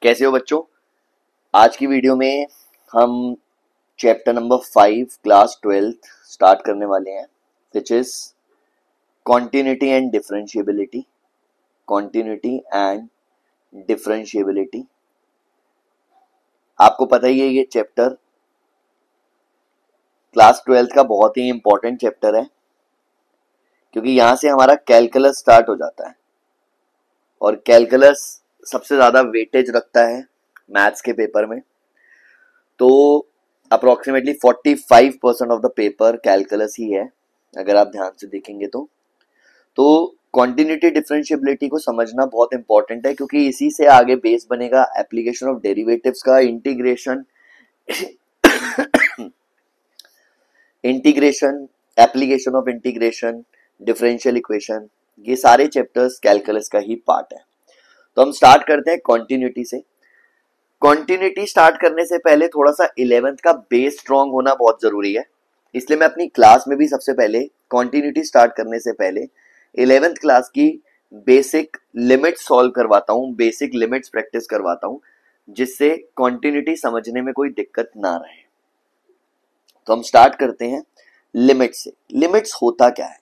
कैसे हो बच्चों। आज की वीडियो में हम chapter number 5 class 12th start करने वाले हैं, which is continuity and differentiability. Continuity and differentiability, आपको पता ही है ये चैप्टर क्लास 12th का बहुत ही इंपॉर्टेंट चैप्टर है, क्योंकि यहां से हमारा कैलकुलस स्टार्ट हो जाता है और कैलकुलस सबसे ज्यादा वेटेज रखता है मैथ्स के पेपर में। तो approximately 45% of the paper calculus ही है, अगर आप ध्यान से देखेंगे तो कॉन्टिन्यूटी डिफरेंशिएबिलिटी को समझना बहुत इंपॉर्टेंट है, क्योंकि इसी से आगे बेस बनेगा एप्लीकेशन ऑफ डेरिवेटिव्स का, integration application of integration, differential equation, ये सारे चैप्टर्स कैलकुलस का ही पार्ट है। तो हम स्टार्ट करते हैं कॉन्टिन्यूटी से। कॉन्टिन्यूटी स्टार्ट करने से पहले थोड़ा सा 11th का बेस स्ट्रॉन्ग होना बहुत जरूरी है, इसलिए मैं अपनी क्लास में भी सबसे पहले कॉन्टिन्यूटी स्टार्ट करने से पहले 11th क्लास की बेसिक लिमिट्स सॉल्व करवाता हूँ, बेसिक लिमिट्स प्रैक्टिस करवाता हूँ, जिससे कॉन्टिन्यूटी समझने में कोई दिक्कत ना रहे। तो हम स्टार्ट करते हैं लिमिट्स से। लिमिट्स होता क्या है?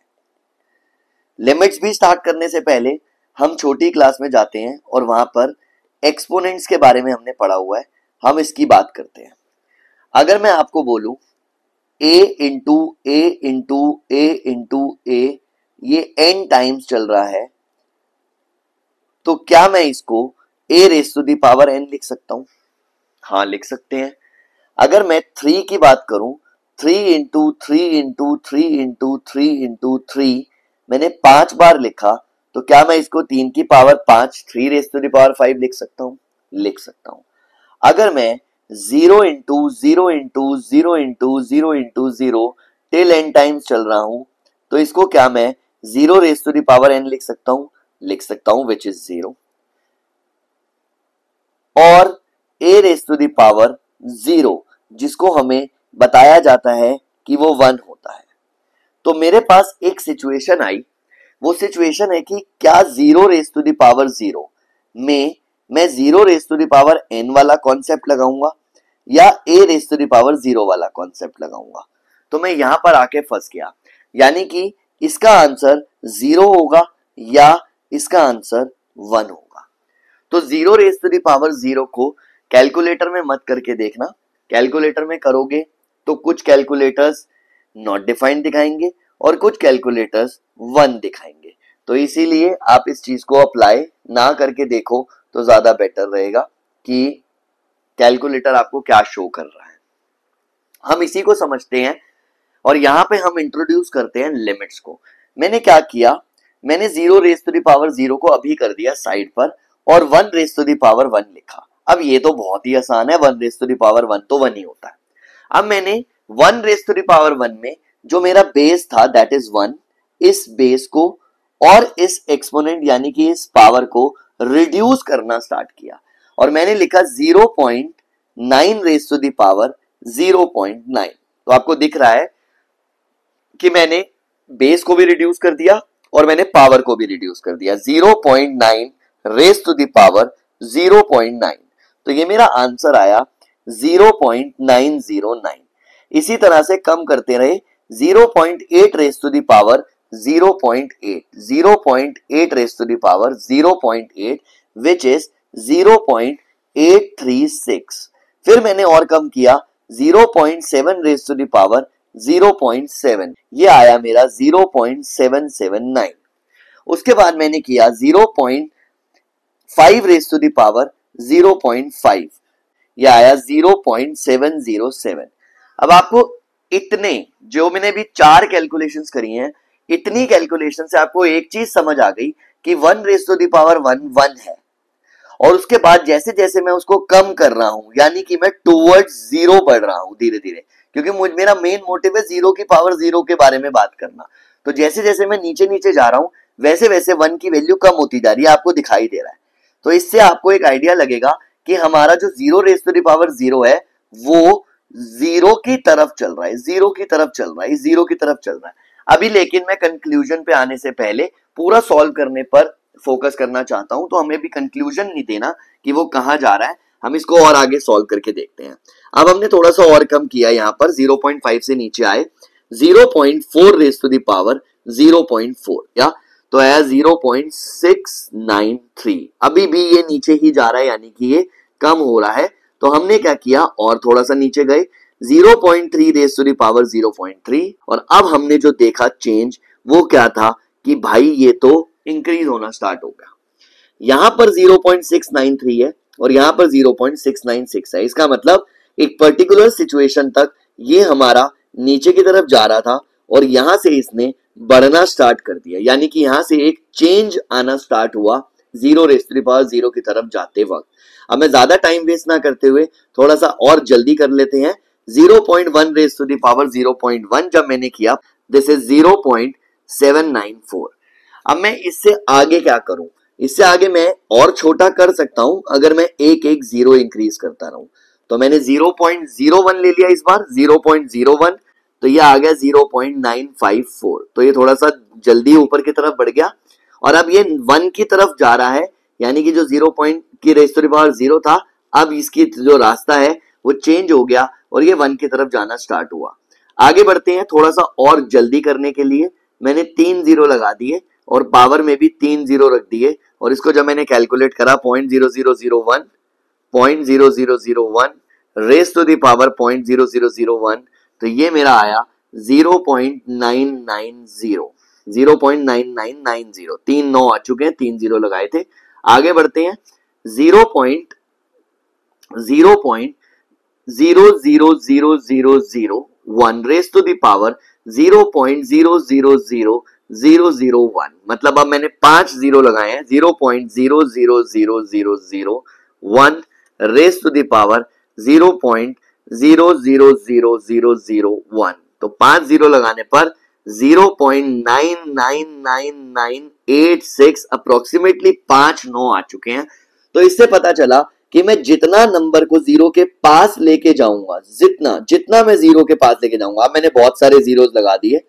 लिमिट्स भी स्टार्ट करने से पहले हम छोटी क्लास में जाते हैं और वहां पर एक्सपोनेंट्स के बारे में हमने पढ़ा हुआ है, हम इसकी बात करते हैं। अगर मैं आपको बोलूं a into a into a into a, ये n टाइम्स चल रहा है, तो क्या मैं इसको a raise to the power n लिख सकता हूं? हाँ, लिख सकते हैं। अगर मैं 3 की बात करूं, 3 इंटू 3 इंटू 3 इंटू 3 इंटू 3, मैंने 5 बार लिखा, तो क्या मैं इसको 3 की power 5 3 raise to the power 5 लिख सकता हूं? लिख सकता हूं। अगर मैं 0 into 0 into 0 into 0 into 0 till n times चल रहा हूं, तो इसको क्या मैं 0 raise to the power n लिख सकता हूं? लिख सकता हूं, विच इज 0। और a raise to the power 0, जिसको हमें बताया जाता है कि वो 1 होता है। तो मेरे पास एक सिचुएशन आई, वो सिचुएशन है कि क्या 0 रेज़ टू द पावर 0 में मैं 0 raise to the power n वाला कॉन्सेप्ट लगाऊंगा या a raise to the power 0 वाला कॉन्सेप्ट लगाऊंगा। तो मैं यहां पर आके फंस गया, यानी कि इसका आंसर 0 होगा या इसका आंसर 1 होगा। तो 0 रेज़ टू द पावर 0 को कैलकुलेटर में मत करके देखना, कैलकुलेटर में करोगे तो कुछ कैलकुलेटर्स नॉट डिफाइंड दिखाएंगे और कुछ कैलकुलेटर्स 1 दिखाएंगे। तो इसीलिए आप इस चीज को अप्लाई ना करके देखो तो ज्यादा बेटर रहेगा कि कैलकुलेटर आपको क्या शो कर रहा है। हम इसी को समझते हैं और यहां पे हम इंट्रोड्यूस करते हैं लिमिट्स को। मैंने क्या किया, मैंने 0 रेज़ टू द पावर 0 को अभी कर दिया साइड पर और 1 रेज़ टू द पावर 1 लिखा। अब ये तो बहुत ही आसान है, 1 रेज़ टू द पावर 1 तो 1 ही होता है। अब मैंने 1 रेज़ टू द पावर 1 में जो मेरा बेस था दैट इज 1, इस बेस को और इस एक्सपोनेंट यानी कि इस पावर को रिड्यूस करना स्टार्ट किया और मैंने लिखा 0.9 रेज़ टू द पावर 0.9। तो आपको दिख रहा है कि मैंने बेस को भी रिड्यूस कर दिया और मैंने पावर को भी रिड्यूस कर दिया, 0.9 रेज़ टू द पावर 0.9। तो ये मेरा आंसर आया 0.909। इसी तरह से कम करते रहे, 0.8 raise to the power 0.8, 0.8 raise to the power 0.8, which is 0.836। फिर मैंने और कम किया, 0.7 रेज़ टू द पावर 0.7, ये आया मेरा 0.779। उसके बाद मैंने किया 0.5 रेज़ टू द पावर 0.5, ये आया 0.707। अब आपको इतने जो मैंने भी 4 कैलकुलेशंस करी हैं, इतनी कैलकुलेशन से आपको एक चीज समझ आ गई कि 1 रेज़ टू द पावर 1 1 है, और उसके बाद जैसे जैसे मैं उसको कम कर रहा हूं, यानी कि मैं टुवर्ड्स 0 बढ़ रहा हूं धीरे धीरे, क्योंकि मेरा मेन मोटिव है 0 की पावर 0 के बारे में बात करना। तो जैसे जैसे मैं नीचे नीचे जा रहा हूं वैसे वैसे 1 की वैल्यू कम होती जा रही है, आपको दिखाई दे रहा है। तो इससे आपको एक आइडिया लगेगा कि हमारा जो 0 रेज़ टू द पावर 0 है वो 0 की तरफ चल रहा है, 0 की तरफ चल रहा है, 0 की तरफ चल रहा है। अभी लेकिन मैं कंक्लूजन पे आने से पहले पूरा सॉल्व करने पर फोकस करना चाहता हूं, तो हमें भी कंक्लूजन नहीं देना कि वो कहां जा रहा है, हम इसको और आगे सॉल्व करके देखते हैं। अब हमने थोड़ा सा और कम किया, यहां पर 0.5 से नीचे आए, 0.4 रेज टू द पावर 0.4 या तो है 0.693। अभी भी ये नीचे ही जा रहा है, यानी कि ये कम हो रहा है। तो हमने क्या किया, और थोड़ा सा नीचे गए, 0.3 रेज टू द पावर 0.3, और अब हमने जो देखा चेंज वो क्या था कि भाई ये तो इंक्रीज होना स्टार्ट हो गया। यहां पर 0.693 है और यहां पर 0.696 है। इसका मतलब एक पर्टिकुलर सिचुएशन तक ये हमारा नीचे की तरफ जा रहा था और यहां से इसने बढ़ना स्टार्ट कर दिया, यानी कि यहां से एक चेंज आना स्टार्ट हुआ 0 रेज़ टू द पावर 0 की तरफ जाते वक्त। अब मैं ज्यादा टाइम वेस्ट ना करते हुए थोड़ा सा और जल्दी कर लेते हैं। 0.1 रेज़ टू द पावर 0.1 जब मैंने किया, दिस इज 0.794। अब मैं इससे आगे क्या करूं, इससे आगे मैं और छोटा कर सकता हूं अगर मैं एक एक जीरो इंक्रीज करता रहूं। तो मैंने 0.01 ले लिया इस बार, 0.01, तो ये आ गया 0.954। तो ये थोड़ा सा जल्दी ऊपर की तरफ बढ़ गया और अब ये 1 की तरफ जा रहा है, यानी कि जो 0 पॉइंट की रेज़ टू द पावर 0 था, अब इसकी जो रास्ता है वो चेंज हो गया और ये 1 की तरफ जाना स्टार्ट हुआ। आगे बढ़ते हैं, थोड़ा सा और जल्दी करने के लिए मैंने 3 जीरो लगा दिए और पावर में भी 3 जीरो रख दिए, और इसको जब मैंने कैलकुलेट करा 0.0001 0.0001 रेज़ टू द पावर 0.0001, तो ये मेरा आया 0.990 0.9990। 3 9 आ चुके हैं, 3 जीरो लगाए थे। आगे बढ़ते हैं, 0.0000001 रेज़ टू द पावर 0.000001, मतलब अब मैंने 5 जीरो लगाए हैं। 0.0000001 रेज़ टू द पावर 0.0000001, तो 5 जीरो लगाने पर 0.999986 अप्रोक्सीमेटली 5 9 आ चुके हैं। तो इससे पता चला कि मैं जितना नंबर को जीरो के पास लेके जाऊंगा, जितना मैं जीरो के पास लेके जाऊंगा, अब मैंने बहुत सारे जीरोस लगा दिए,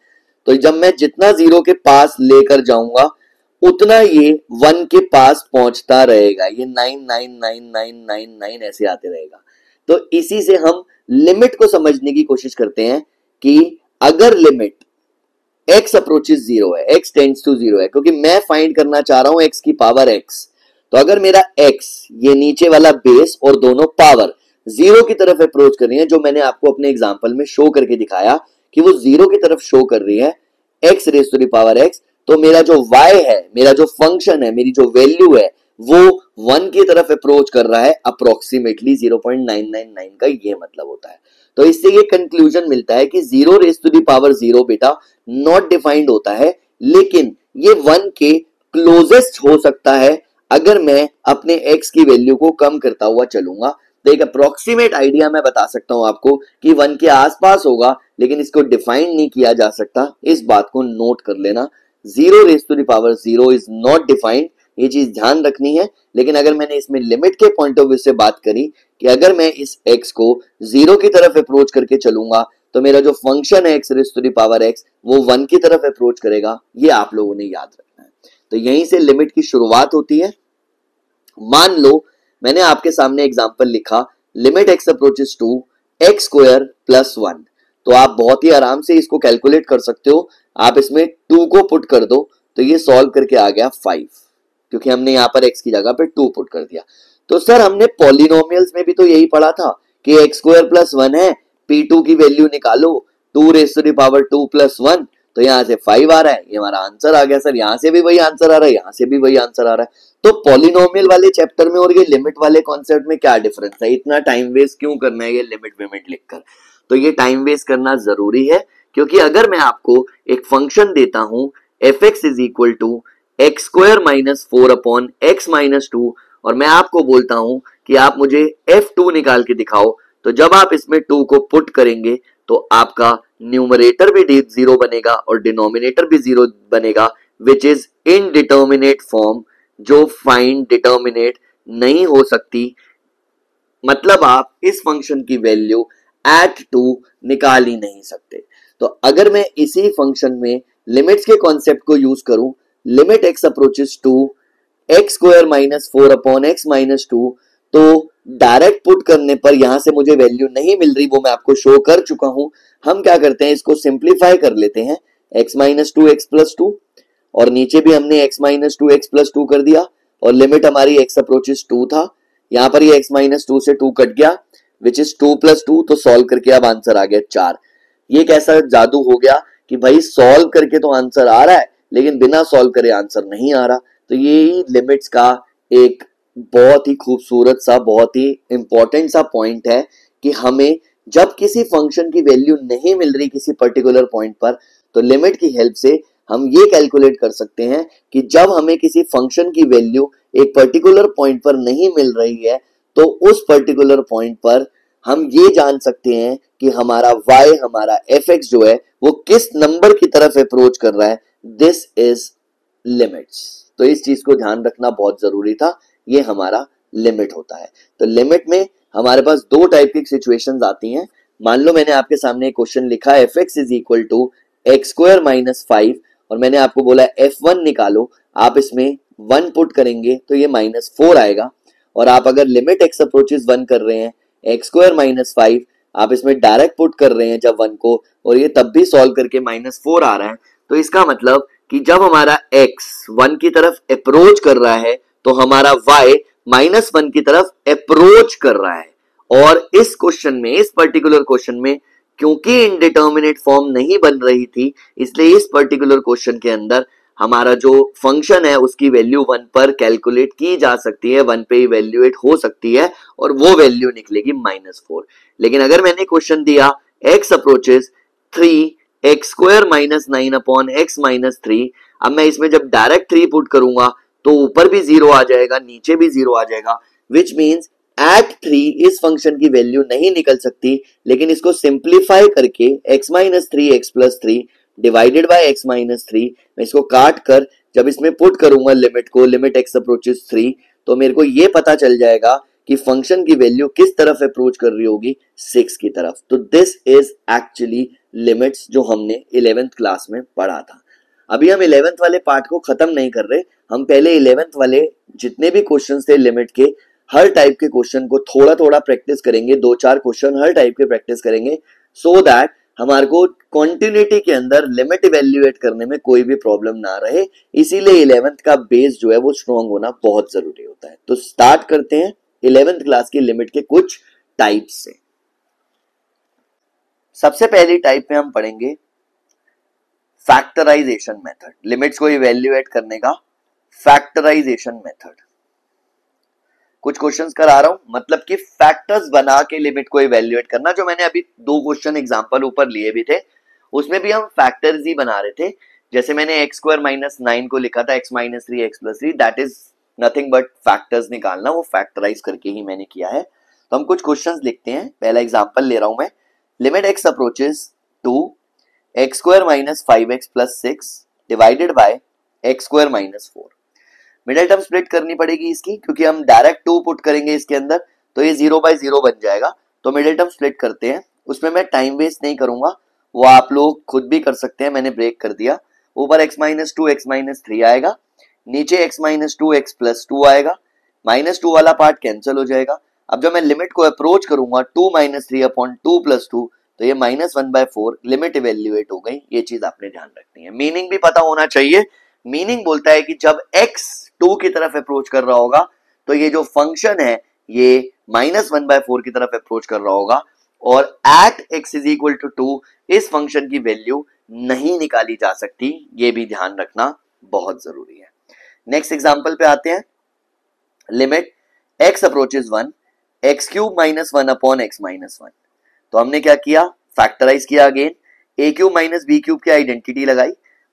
तो जब मैं जितना जीरो के पास लेकर जाऊंगा उतना ये 1 के पास पहुंचता रहेगा, ये 999999 ऐसे आते रहेगा। तो इसी से हम लिमिट को समझने की कोशिश करते हैं कि अगर लिमिट x अप्रोचेस 0 है, x टेंड्स टू 0 है, क्योंकि मैं फाइंड करना चाह रहा हूं x की पावर x, तो अगर मेरा x ये नीचे वाला बेस और दोनों पावर 0 की तरफ अप्रोच कर रही है, जो मैंने आपको अपने एग्जांपल में शो करके दिखाया कि वो 0 की तरफ शो कर रही है, x raise to the power x, तो मेरा जो y है, मेरा जो फंक्शन है, मेरी जो वैल्यू है, वो 1 की तरफ अप्रोच कर रहा है अप्रोक्सीमेटली 0.999 का ये मतलब होता है। तो इससे ये कंक्लूजन मिलता है कि 0 रेज़ टू द पावर 0 बेटा नॉट डिफाइंड होता है, लेकिन ये 1 के क्लोजेस्ट हो सकता है अगर मैं अपने x की वैल्यू को कम करता हुआ चलूंगा। तो एक अप्रोक्सीमेट आइडिया मैं बता सकता हूं आपको कि 1 के आसपास होगा, लेकिन इसको डिफाइन नहीं किया जा सकता, इस बात को नोट कर लेना। 0 raise to the power 0 is not defined, ये चीज ध्यान रखनी है। लेकिन अगर मैंने इसमें लिमिट के पॉइंट ऑफ व्यू से बात करी कि अगर मैं इस x को 0 की तरफ अप्रोच करके चलूंगा, तो मेरा जो फंक्शन है x raise to the power x वो 1 की तरफ अप्रोच करेगा, ये आप लोगों ने याद रखना है। तो यहीं से लिमिट की शुरुआत होती है। मान लो मैंने आपके सामने एग्जांपल लिखा, limit x approaches to x square plus 1, तो आप बहुत ही आराम से इसको कैलकुलेट कर सकते हो। आप इसमें 2 को पुट कर दो तो ये सॉल्व करके आ गया 5, क्योंकि हमने यहां पर x की जगह पे 2 पुट कर दिया। तो सर हमने पॉलिनोमियल्स में भी तो यही पढ़ा था कि x स्क्वायर प्लस 1 है, p2 की वैल्यू निकालो, 2 raise to the power 2 plus 1, तो यहां से 5 आ रहा है, ये हमारा आंसर आ गया। सर यहां से भी वही आंसर आ रहा है, यहां से भी वही आंसर आ रहा है, तो पॉलिनोमियल वाले चैप्टर में और ये लिमिट वाले कॉन्सेप्ट में क्या डिफरेंस है? इतना टाइम वेस्ट क्यों करना है ये लिमिट विमिट लिखकर? तो ये टाइम वेस्ट करना जरूरी है, क्योंकि अगर मैं आपको एक फंक्शन देता हूं fx is equal to x square minus 4 upon x minus 2, और मैं आपको बोलता हूं कि आप मुझे f2 निकाल के दिखाओ, तो जब आप इसमें 2 को पुट करेंगे तो आपका न्यूमरेटर भी 0 बनेगा और डिनोमिनेटर भी 0 बनेगा, विच इज इनडिटर्मिनेट फॉर्म, जो फाइंड डिटर्मिनेट नहीं हो सकती। मतलब आप इस फंक्शन की वैल्यू एट 2 निकाल ही नहीं सकते। तो अगर मैं इसी फंक्शन में लिमिट्स के कॉन्सेप्ट को यूज करूं, limit x approaches to x square minus 4 upon x minus 2, तो डायरेक्ट पुट करने पर यहां से मुझे वैल्यू नहीं मिल रही, वो मैं आपको शो कर चुका हूं। हम क्या करते हैं, इसको सिंप्लीफाई कर लेते हैं, एक्स माइनस 2 एक्स प्लस 2, और नीचे भी हमने एक्स माइनस 2 एक्स प्लस 2 कर दिया, और लिमिट हमारी एक्स अप्रोचेस 2 था, यहां पर ये एक्स माइनस 2 से 2 कट गया, विच इज 2 प्लस 2, तो सॉल्व करके अब आंसर आ गया 4। ये कैसा जादू हो गया कि भाई सॉल्व करके तो आंसर आ रहा है लेकिन बिना सॉल्व करे आंसर नहीं आ रहा। तो ये लिमिट्स का एक बहुत ही खूबसूरत सा, बहुत ही इंपॉर्टेंट सा पॉइंट है कि हमें जब किसी फंक्शन की वैल्यू नहीं मिल रही किसी पर्टिकुलर पॉइंट पर, तो लिमिट की हेल्प से हम ये कैलकुलेट कर सकते हैं कि जब हमें किसी फंक्शन की वैल्यू एक पर्टिकुलर पॉइंट पर नहीं मिल रही है, तो उस पर्टिकुलर पॉइंट पर हम ये जान सकते हैं कि हमारा y, हमारा fx जो है वो किस नंबर की तरफ अप्रोच कर रहा है। This is limits. तो इस चीज को ध्यान रखना बहुत जरूरी था, ये हमारा लिमिट होता है। तो लिमिट में हमारे पास दो टाइप की सिचुएशंस आती हैं। मान लो मैंने आपके सामने एक क्वेश्चन लिखा है fx is equal to x square minus 5, और मैंने आपको बोला f1 निकालो, आप इसमें 1 पुट करेंगे तो ये -4 आएगा, और आप अगर लिमिट x अप्रोचेस 1 कर रहे हैं, एक्स स्क्वायर माइनस 5 आप इसमें डायरेक्ट पुट कर रहे हैं जब 1 को, और ये तब भी सॉल्व करके -4 आ रहा है, तो इसका मतलब कि जब हमारा x 1 की तरफ अप्रोच कर रहा है तो हमारा y -1 की तरफ अप्रोच कर रहा है। और इस क्वेश्चन में, इस पर्टिकुलर क्वेश्चन में, क्योंकि इनडिटर्मिनेट फॉर्म नहीं बन रही थी, इसलिए इस पर्टिकुलर क्वेश्चन के अंदर हमारा जो फंक्शन है उसकी वैल्यू 1 पर कैलकुलेट की जा सकती है, 1 पे इवेल्युएट हो सकती है, और वो वैल्यू निकलेगी -4। लेकिन अगर मैंने क्वेश्चन दिया x approaches 3 x square minus 9 upon x minus 3, अब मैं इसमें जब डायरेक्ट 3 पुट करूंगा तो ऊपर भी 0 आ जाएगा, नीचे भी 0 आ जाएगा, विच मीन्स एट 3 इस फंक्शन की वैल्यू नहीं निकल सकती। लेकिन इसको सिंप्लीफाई करके x minus 3 x plus 3 divided by x minus 3, मैं इसको काट कर जब इसमें पुट करूंगा लिमिट को, लिमिट x अप्रोचेस 3, तो मेरे को ये पता चल जाएगा कि फंक्शन की वैल्यू किस तरफ अप्रोच कर रही होगी, 6 की तरफ। तो दिस इज एक्चुअली लिमिट्स जो हमने 11th क्लास में पढ़ा था। अभी हम 11th वाले पार्ट को खत्म नहीं कर रहे, हम पहले 11th वाले जितने भी क्वेश्चंस थे लिमिट के, हर टाइप के क्वेश्चन को थोड़ा थोड़ा प्रैक्टिस करेंगे, 2-4 क्वेश्चन हर टाइप के प्रैक्टिस करेंगे, सो दैट हमारे को क्वांटिटी के अंदर लिमिट इवेल्युएट करने में कोई भी प्रॉब्लम ना रहे। इसीलिए 11th का बेस जो है वो स्ट्रॉन्ग होना बहुत जरूरी होता है। तो स्टार्ट करते हैं 11th क्लास की लिमिट के कुछ टाइप्स से। सबसे पहली टाइप में हम पढ़ेंगे फैक्टराइजेशन मेथड, लिमिट्स को इवेल्युएट करने का फैक्टराइजेशन मेथड। कुछ क्वेश्चंस करा रहा हूं, मतलब कि फैक्टर्स बना के लिमिट को इवेल्युएट करना। जो मैंने अभी 2 क्वेश्चन एग्जांपल ऊपर लिए भी थे, उसमें भी हम फैक्टर्स ही बना रहे थे। जैसे मैंने एक्स स्क्वायर माइनस 9 को लिखा था x minus 3 x plus 3, that is nothing but factors निकालना, वो फैक्टराइज करके ही मैंने किया है। तो हम कुछ क्वेश्चंस लिखते हैं। पहला एग्जांपल ले रहा हूं मैं, limit x approaches to x square minus 5x plus 6 divided by x square minus 4। Middle term split करनी पड़ेगी इसकी, क्योंकि हम डायरेक्ट 2 पुट करेंगे इसके अंदर तो ये 0/0 बन जाएगा। तो मिडिल टर्म स्प्लिट करते हैं, उसमें मैं टाइम वेस्ट नहीं करूंगा, वो आप लोग खुद भी कर सकते हैं, मैंने ब्रेक कर दिया। ऊपर x माइनस 2 x माइनस 3 आएगा, नीचे x माइनस 2 x प्लस 2 आएगा, -2 वाला पार्ट कैंसिल हो जाएगा। अब जब मैं लिमिट को अप्रोच करूंगा 2 माइनस 3 अपॉन 2 प्लस 2, तो ये -1/4 लिमिट इवेल्युएट हो गई। ये चीज आपने ध्यान रखनी है, मीनिंग भी पता होना चाहिए। मीनिंग बोलता है कि जब x 2 की तरफ अप्रोच कर रहा होगा तो ये जो फंक्शन है ये -1/4 की तरफ अप्रोच कर रहा होगा, और at x is equal to 2 इस फंक्शन की वैल्यू नहीं निकाली जा सकती, ये भी ध्यान रखना बहुत जरूरी है। नेक्स्ट एग्जांपल पे आते हैं, limit x approaches 1 x cube minus 1 upon x minus 1। तो हमने क्या किया, फैक्टराइज किया अगेन, ए क्यूब माइनस बी क्यूब की आइडेंटिटी लगाई।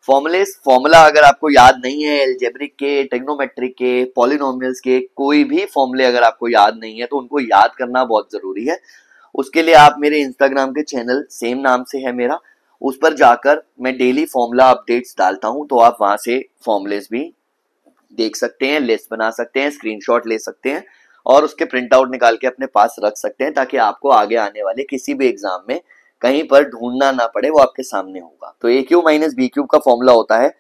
फॉर्मूला अगर आपको याद नहीं है, एल्जेब्रिक के, ट्रिग्नोमेट्रिक के, पॉलिनोमियल्स के, कोई भी फॉर्मूले अगर आपको याद नहीं है तो उनको याद करना बहुत जरूरी है। उसके लिए आप मेरे इंस्टाग्राम के चैनल, सेम नाम से है मेरा, उस पर जाकर मैं डेली फॉर्मूला अपडेट्स डालता हूं, तो आप वहां से फॉर्मूलेस भी देख सकते हैं, लिस्ट बना सकते हैं, स्क्रीनशॉट ले सकते हैं और उसके प्रिंट आउट निकाल के अपने पास रख सकते हैं, ताकि आपको आगे आने वाले किसी भी एग्जाम में कहीं पर ढूंढना ना पड़े, वो आपके सामने होगा। तो a cube minus b cube का फॉर्मूला होता है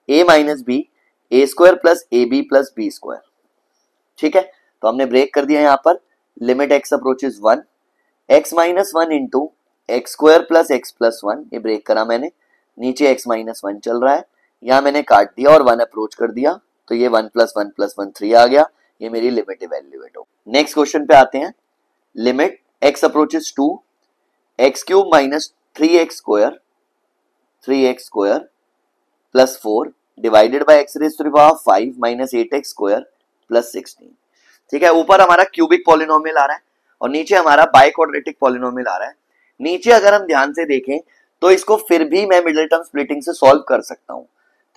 a minus b a square plus a b plus b square. ठीक है, तो हमने ब्रेक कर दिया यहाँ पर, limit x approaches 1, x minus 1 into x square plus x plus 1, ये ब्रेक करा मैंने, नीचे एक्स माइनस 1 चल रहा है, यहाँ मैंने काट दिया और 1 अप्रोच कर दिया, तो ये 1 प्लस 1 प्लस 1 3 आ गया, ये मेरी लिमिट इवेल्युएट हो। नेक्स्ट क्वेश्चन पे आते हैं, limit x approaches 2, x cube minus 3x square plus 4 divided by x raise to the power 5 minus 8x square plus 16। ठीक है, ऊपर हमारा क्यूबिक पॉलिनोमियल आ रहा है और नीचे हमारा बाई क्वाड्रेटिक पॉलिनोमियल आ रहा है। नीचे अगर हम ध्यान से देखें तो इसको फिर भी मैं मिडिल टर्म स्प्लिटिंग से सॉल्व कर सकता हूं।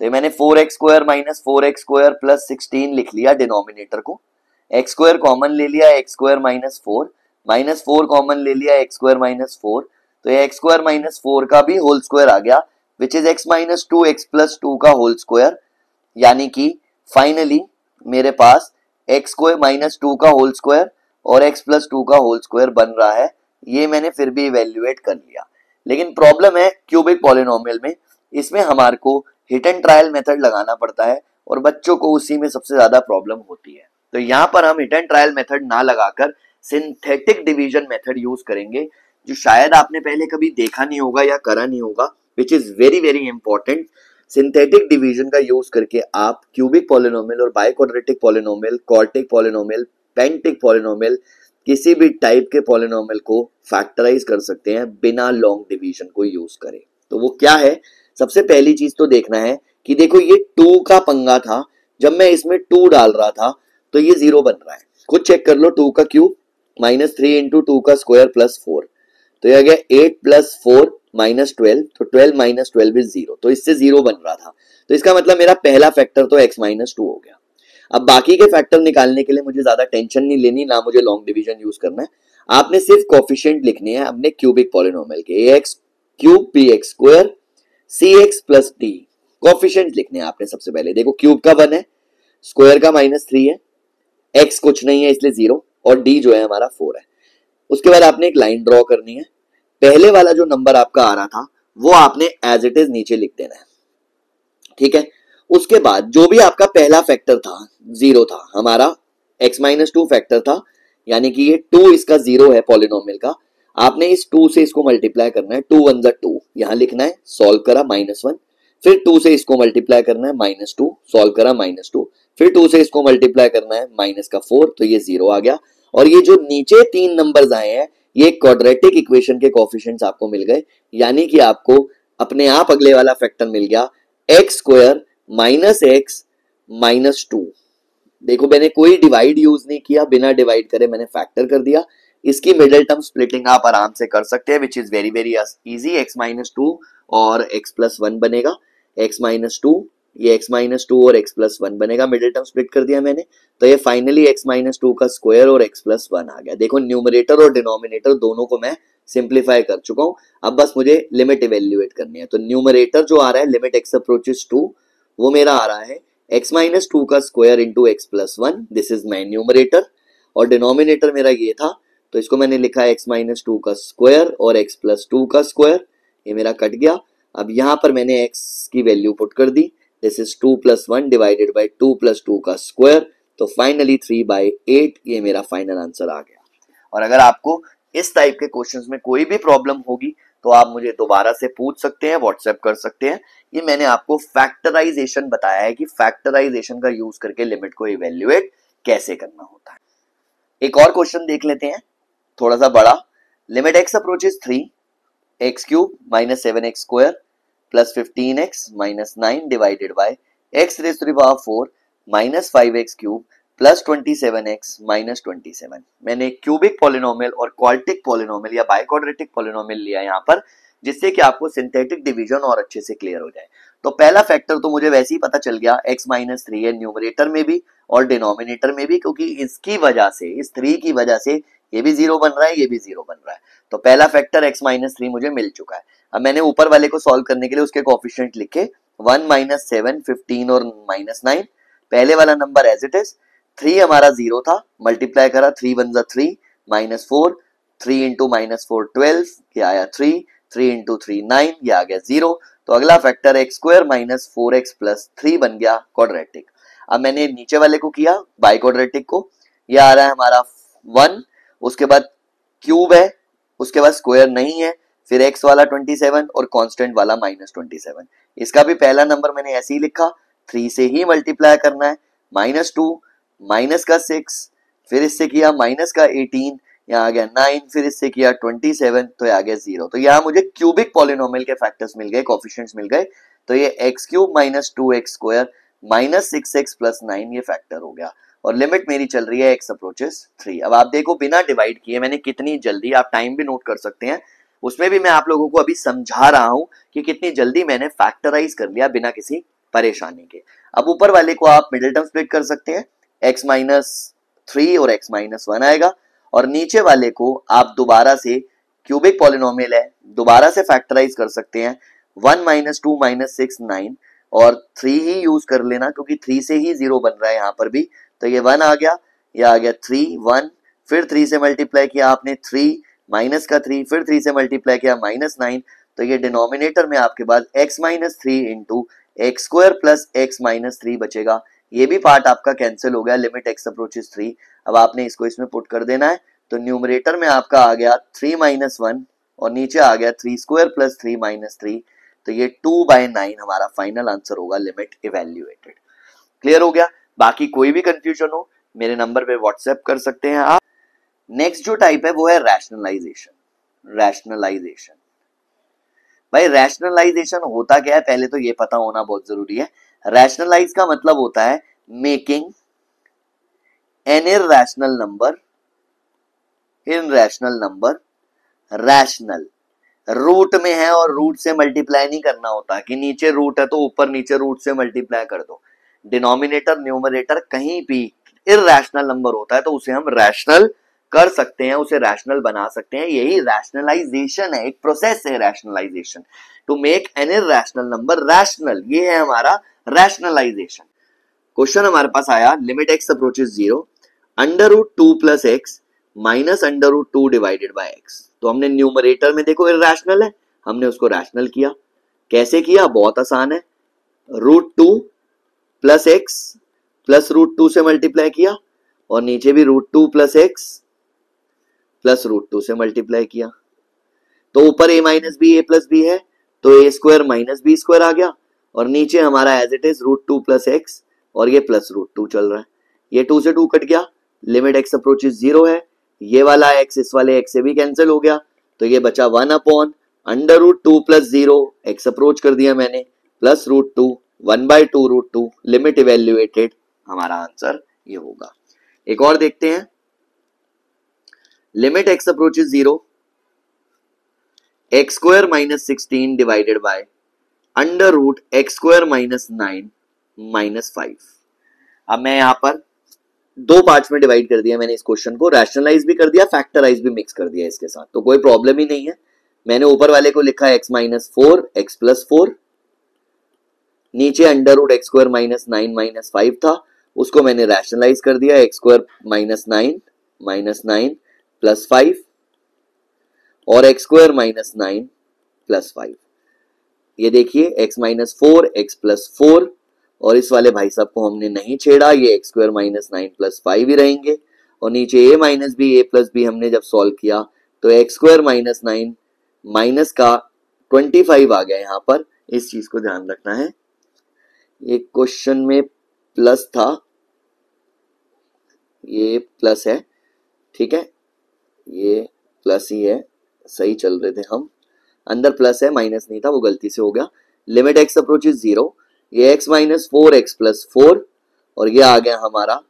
तो मैंने 4x square minus 4x square plus 16 लिख लिया डिनोमिनेटर को, एक्स स्क्वायर कॉमन ले लिया, x square minus 4 minus 4 common ले लिया, एक्स स्क्वायर माइनस 4, तो ये एक्स स्क्वायर माइनस 4 का भी होल स्क्वायर आ गया, which is x minus 2 x plus 2 का होल स्क्वायर, यानी कि फाइनली मेरे पास एक्स स्क्वायर माइनस 2 का होल स्क्वायर और एक्स प्लस 2 का होल स्क्वायर बन रहा है। ये मैंने फिर भी इवेल्युएट कर लिया, लेकिन प्रॉब्लम है क्यूबिक पॉलिनोमियल में, इसमें हमारे को हिट एंड ट्रायल मेथड लगाना पड़ता है और बच्चों को उसी में सबसे ज्यादा प्रॉब्लम होती है। तो यहाँ पर हम हिट एंड ट्रायल मेथड ना लगाकर सिंथेटिक डिवीजन मेथड यूज करेंगे, जो शायद आपने पहले कभी देखा नहीं होगा या करा नहीं होगा, which is very very important. Synthetic division का यूज करके आप क्यूबिक पॉलिनोमियल और biquadratic polynomial, quartic polynomial, pentic polynomial, किसी भी टाइप के पॉलिनोमियल को फैक्टराइज कर सकते हैं बिना लॉन्ग डिवीजन को यूज करें। तो वो क्या है, सबसे पहली चीज तो देखना है कि देखो ये 2 का पंगा था, जब मैं इसमें 2 डाल रहा था तो ये 0 बन रहा है, खुद चेक कर लो। 2 का क्यूब माइनस 3 इंटू 2 का स्क्वायर प्लस 4, तो ये आ गया 8 प्लस 4 माइनस 12, तो 12 माइनस 12 इज 0, तो इससे 0 बन रहा था, तो इसका मतलब मेरा पहला फैक्टर तो x माइनस 2 हो गया। अब बाकी के फैक्टर निकालने के लिए मुझे ज्यादा टेंशन नहीं लेनी, ना मुझे लॉन्ग डिवीजन यूज करना है, आपने सिर्फ कोफिशिएंट लिखने हैं अपने क्यूबिक पॉलिनोमियल के, ax cube bx square cx plus d, coefficient लिखने हैं आपने सबसे पहले। देखो क्यूब का 1 है, स्क्वायर का माइनस 3 है, x कुछ नहीं है इसलिए 0, और d जो है हमारा 4 है। उसके बाद आपने एक लाइन ड्रॉ करनी है, पहले वाला जो नंबर आपका आ रहा था वो आपने एज इट इज नीचे लिख देना है। ठीक है, उसके बाद जो भी आपका पहला फैक्टर था 0 था, हमारा x माइनस 2 फैक्टर था, यानी कि ये 2 इसका 0 है पॉलिनोमियल का, आपने इस 2 से इसको मल्टीप्लाई करना है, 2 1 जा 2 यहां लिखना है, सॉल्व करा -1, फिर 2 से इसको मल्टीप्लाई करना है -2, सॉल्व करा -2, फिर 2 से इसको मल्टीप्लाई करना है माइनस का 4, तो ये 0 आ गया। और ये जो नीचे 3 नंबर्स आए हैं ये क्वाड्रेटिक इक्वेशन के कोफिशिएंट्स आपको मिल गए, यानी कि आपको अपने आप अगले वाला फैक्टर मिल गया, x square minus x minus 2। देखो मैंने कोई डिवाइड यूज नहीं किया, बिना डिवाइड करे मैंने फैक्टर कर दिया। इसकी मिडिल टर्म स्प्लिटिंग आप आराम से कर सकते हैं, विच is very very easy. X minus 2 और एक्स प्लस 1 बनेगा, एक्स माइनस 2, ये x माइनस 2 और x प्लस 1 बनेगा, मिडिल टर्म स्प्लिट कर दिया मैंने, तो ये फाइनली x माइनस 2 का स्क्वायर और x प्लस 1 आ गया। देखो न्यूमरेटर और डिनोमिनेटर दोनों को मैं सिंप्लीफाई कर चुका हूं, अब बस मुझे लिमिट इवेल्युएट करनी है। तो न्यूमरेटर जो आ रहा है लिमिट x अप्रोचेस 2, वो मेरा आ रहा है x माइनस 2 का square into x plus 1, this is my numerator, और डिनोमिनेटर मेरा ये था, तो इसको मैंने लिखा x माइनस 2 का स्क्वायर और x प्लस 2 का स्क्वायर, ये मेरा कट गया। अब यहां पर मैंने x की वैल्यू पुट कर दी, this is 2 plus 1 divided by 2 plus 2 का स्क्वायर, तो फाइनली 3/8, ये मेरा फाइनल आंसर आ गया। और अगर आपको इस टाइप के क्वेश्चंस में कोई भी प्रॉब्लम होगी तो आप मुझे दोबारा से पूछ सकते हैं, व्हाट्सएप कर सकते हैं। ये मैंने आपको फैक्टराइजेशन बताया है कि फैक्टराइजेशन का यूज करके लिमिट को इवेल्युएट कैसे करना होता है। एक और क्वेश्चन देख लेते हैं, थोड़ा सा बड़ा। Limit x approaches 3, x cube minus 7x square plus 15x minus 9 divided by x raise to the power 4 minus 5x cube plus 27x minus 27। मैंने क्यूबिक पॉलिनोमियल और क्वाड्रेटिक पॉलिनोमियल या बाइक्वाड्रेटिक पॉलिनोमियल लिया यहाँ पर, जिससे कि आपको सिंथेटिक डिवीजन और अच्छे से क्लियर हो जाए। तो पहला फैक्टर तो मुझे वैसे ही पता चल गया, x माइनस 3 है न्यूमरेटर में भी और डिनोमिनेटर में भी, क्योंकि इसकी वजह से, इस 3 की वजह से ये भी 0 बन रहा है, ये भी 0 बन रहा है। तो पहला फैक्टर x माइनस 3 मुझे मिल चुका है। अब मैंने ऊपर वाले को सॉल्व करने के लिए उसके कोफिशिएंट लिखे, 1 माइनस 7, 15 और माइनस 9। पहले वाला नंबर एज इट इज, 3 हमारा 0 था, मल्टीप्लाई करा, 3 1 जा 3 माइनस 4, 3 इंटू माइनस 4 12, ये आया 3, 3 इंटू 3 9, ये आ गया 0। तो अगला factor x square minus 4x plus 3 बन गया क्वाड्रेटिक। अब मैंने नीचे वाले को किया बाई क्वाड्रेटिक को, ये आ रहा है हमारा 1, उसके बाद क्यूब है, उसके बाद स्क्वायर नहीं है, फिर x वाला 27 और कांस्टेंट वाला -27। इसका भी पहला नंबर मैंने ऐसे ही लिखा, 3 से ही मल्टीप्लाई करना है, -2 माइनस का 6, फिर इससे किया माइनस का 18, यहाँ आ गया 9, फिर इससे किया 27, तो ये आ गया 0। तो यहाँ मुझे क्यूबिक पॉलिनोमियल के फैक्टर्स मिल गए, कोफिशिएंट्स मिल गए। तो ये x cube minus 2x square minus 6x plus 9 ये फैक्टर हो गया, और लिमिट मेरी चल रही है x अप्रोचेस 3। अब आप देखो बिना डिवाइड किए मैंने कितनी जल्दी, आप टाइम भी नोट कर सकते हैं, उसमें भी मैं आप लोगों को अभी समझा रहा हूं कि कितनी जल्दी मैंने फैक्टराइज कर लिया बिना किसी परेशानी के। अब ऊपर वाले को आप मिडिल टर्म स्प्लिट कर सकते हैं, x माइनस 3 और x माइनस 1 आएगा, और नीचे वाले को आप दोबारा से, क्यूबिक पॉलिनोमियल है, दोबारा से फैक्टराइज कर सकते हैं, 1 माइनस 2 माइनस 6 9, और 3 ही यूज कर लेना क्योंकि 3 से ही 0 बन रहा है यहाँ पर भी। तो ये 1 आ गया, ये आ गया 3 1, फिर 3 से मल्टीप्लाई किया आपने 3 माइनस का 3, फिर 3 से मल्टीप्लाई किया -9, तो ये डिनोमिनेटर में आपके पास x minus 3 into x square plus x minus 3 बचेगा। ये भी पार्ट आपका कैंसिल हो गया, लिमिट x अप्रोचेस 3। अब आपने इसको इसमें पुट कर देना है, तो न्यूमरेटर में आपका आ गया 3 माइनस 1 और नीचे आ गया 3 स्क्वायर प्लस 3 माइनस 3, तो ये 2/9 हमारा फाइनल आंसर होगा, लिमिट इवेल्युएटेड। क्लियर हो गया? बाकी कोई भी कंफ्यूजन हो मेरे नंबर पे व्हाट्सएप कर सकते हैं आप। नेक्स्ट जो टाइप है वो है रैशनलाइजेशन। रैशनलाइजेशन भाई, रैशनलाइजेशन होता क्या है पहले तो ये पता होना बहुत जरूरी है। रैशनलाइज का मतलब होता है making an irrational number rational. Root में है और रूट से मल्टीप्लाई नहीं करना होता कि नीचे रूट है तो ऊपर नीचे रूट से मल्टीप्लाई कर दो। डिनोमिनेटर न्यूमरेटर कहीं भी इरैशनल नंबर होता है तो उसे हम रैशनल कर सकते हैं, उसे रैशनल बना सकते हैं। यही रैशनलाइजेशन है, एक प्रोसेस है rationalization, to make an irrational number rational. ये है हमारा रैशनलाइजेशन। क्वेश्चन हमारे पास आया, limit x approaches 0, √2 plus x minus √2 divided by x। तो हमने न्यूमरेटर में देखो इरैशनल है, हमने उसको रैशनल किया। कैसे किया? बहुत आसान है, √2 प्लस एक्स प्लस √2 से मल्टीप्लाई किया, और नीचे भी √2 प्लस एक्स प्लस √2 से मल्टीप्लाई किया। तो ऊपर a minus b a plus b है तो a square minus b square आ गया, और नीचे हमारा as it is √2 plus x और ये प्लस √2 चल रहा है। ये 2 से 2 कट गया, लिमिट x अप्रोचेस 0 है, ये वाला x इस वाले x से भी कैंसिल हो गया, तो ये बचा 1/√2 प्लस 0, x अप्रोच कर दिया मैंने, प्लस √2 1/2 √2, लिमिट इवेल्युएटेड। हमारा आंसर ये होगा। एक और देखते हैं, limit x approaches 0, x square minus 16 divided by √x square minus 9 minus 5। अब मैं यहां पर दो पार्ट्स में डिवाइड कर दिया मैंने इस क्वेश्चन को, रैशनलाइज भी कर दिया, फैक्टराइज भी मिक्स कर दिया इसके साथ, तो कोई प्रॉब्लम ही नहीं है। मैंने ऊपर वाले को लिखा x माइनस 4 x प्लस 4, नीचे √x स्क्वायर माइनस 9 माइनस 5 था, उसको मैंने रैशनलाइज कर दिया, x स्क्वायर माइनस 9 प्लस 5 और x स्क्वायर माइनस 9 प्लस 5। ये देखिए x माइनस 4 x प्लस 4, और इस वाले भाई साहब को हमने नहीं छेड़ा, ये x स्क्वायर माइनस 9 प्लस 5 ही रहेंगे, और नीचे a minus b a plus b हमने जब सॉल्व किया तो x स्क्वायर माइनस 9 माइनस का 25 आ गया। यहाँ पर इस चीज को ध्यान रखना है, ये क्वेश्चन में प्लस था, ये प्लस है, ठीक है, ये प्लस ही है, सही चल रहे थे हम, अंदर प्लस है माइनस नहीं था, वो गलती से हो गया। लिमिट x अप्रोचेस 0, ये x माइनस 4 x प्लस 4, और ये आ गया हमारा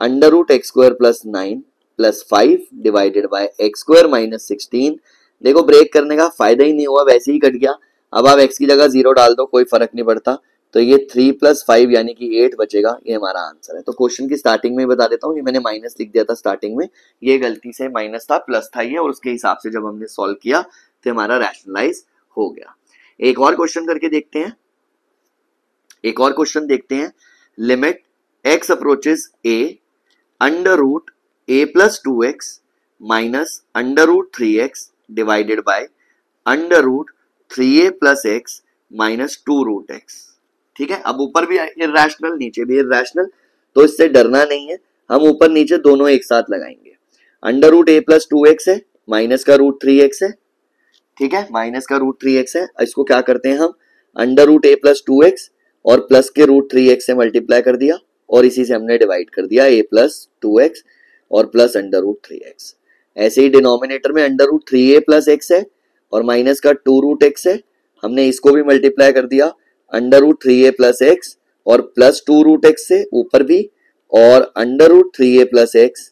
√x square plus 9 plus 5 divided by x square minus 16। देखो ब्रेक करने का फायदा ही नहीं हुआ, वैसे ही कट गया। अब आप x की जगह 0 डाल दो, कोई फर्क नहीं पड़ता, तो ये 3 प्लस 5 यानी कि 8 बचेगा, ये हमारा आंसर है। तो क्वेश्चन की स्टार्टिंग में बता देता हूँ, ये मैंने माइनस लिख दिया था स्टार्टिंग में, ये गलती से माइनस था, प्लस था ये, और उसके हिसाब से जब हमने सॉल्व किया तो हमारा रैशनलाइज हो गया। एक और क्वेश्चन करके देखते हैं, एक और क्वेश्चन देखते हैं, limit x approaches a √a plus 2x minus √3x divided by √3a plus x minus 2 √x। ठीक है, अब ऊपर भी इर्रेशनल नीचे भी इर्रेशनल, तो इससे डरना नहीं है, हम ऊपर नीचे दोनों एक साथ लगाएंगे। अंडर रूट ए प्लस 2x है, माइनस का रूट 3x है, ठीक है, माइनस का रूट 3x है, इसको क्या करते हैं हम, अंडर रूट ए प्लस 2x और प्लस के रूट 3x से मल्टीप्लाई कर दिया और इसी से हमने डिवाइड कर दिया a प्लस 2x और प्लस अंडर रूट 3x। ऐसे ही डिनोमिनेटर में under root 3a plus x है और माइनस का 2 रूट x है, हमने इसको भी मल्टीप्लाई कर दिया under root 3a plus x और प्लस 2 रूट x से ऊपर भी, और under root 3a plus x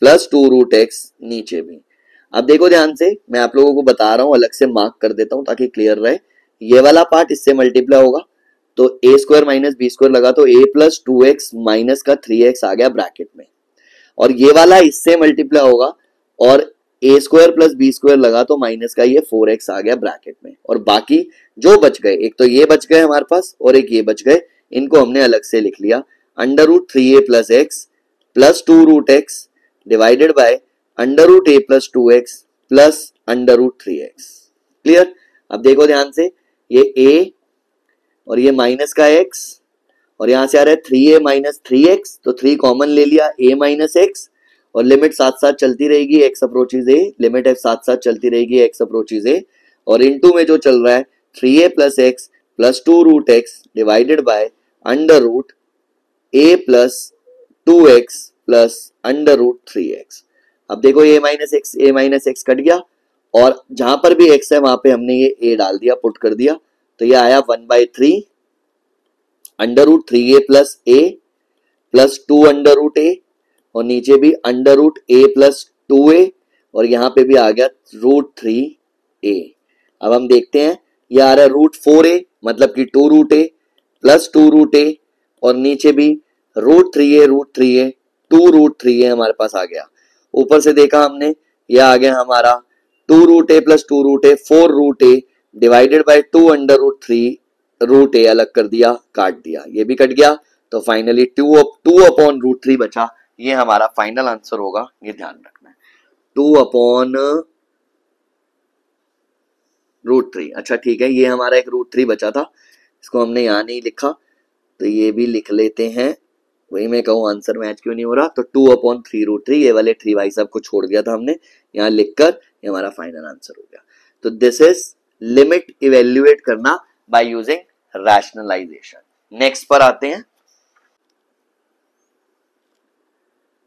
plus 2 root x नीचे भी। अब देखो ध्यान से, मैं आप लोगों को बता रहा हूं, अलग से मार्क कर देता हूं ताकि क्लियर रहे। ये वाला पार्ट इससे मल्टीप्लाई होगा तो a square minus b square लगा तो a प्लस 2x माइनस का 3x आ गया ब्रैकेट में, और ये वाला इससे मल्टीप्लाई होगा और a square plus b square लगा तो माइनस का ये 4x आ गया ब्रैकेट में, और बाकी जो बच गए, एक तो ये बच गए हमारे पास और एक ये बच गए, इनको हमने अलग से लिख लिया under root 3a plus x plus 2 root x divided by under root a plus 2x plus under root 3x। Clear? अब देखो ध्यान से, ये a और ये माइनस का x और यहां से आ रहा है 3a माइनस 3x, तो 3 कॉमन ले लिया, a माइनस x और लिमिट साथ साथ चलती रहेगी, x अप्रोचेज a, लिमिट साथ साथ चलती रहेगी, x अप्रोचेज a, और इनटू में जो चल रहा है 3a plus x plus 2 root x divided by under root a plus 2x plus under root 3x। अब देखो a माइनस x कट गया और जहां पर भी x है वहां पे हमने ये a डाल दिया, पुट कर दिया, तो ये आया 1/3 under root 3a plus a plus 2 under root a और नीचे भी under root a plus 2a और यहाँ पे भी आ गया रूट 3a। अब हम देखते हैं, ये आ रहा है रूट 4a मतलब कि 2 root a plus 2 root a और नीचे भी रूट 3a 2 रूट 3a हमारे पास आ गया। ऊपर से देखा हमने, यह आ गया हमारा 2 root a plus 2 root a 4 root a divided by 2 under root 3 root a अलग कर दिया, काट दिया, ये भी कट गया, तो फाइनली 2 अपॉन रूट 3 बचा। ये हमारा फाइनल आंसर होगा, ये ध्यान रखना है, 2 अपॉन रूट 3। अच्छा ठीक है, ये हमारा एक रूट 3 बचा था, इसको हमने यहाँ नहीं लिखा तो ये भी लिख लेते हैं, वही मैं कहूँ आंसर मैच क्यों नहीं हो रहा, तो 2 अपॉन 3 रूट 3, ये वाले 3 भाई साहब को छोड़ दिया था हमने, यहाँ लिखकर ये हमारा फाइनल आंसर हो गया। तो दिस इज लिमिट इवेल्युएट करना बाय यूजिंग रैशनलाइजेशन। नेक्स्ट पर आते हैं।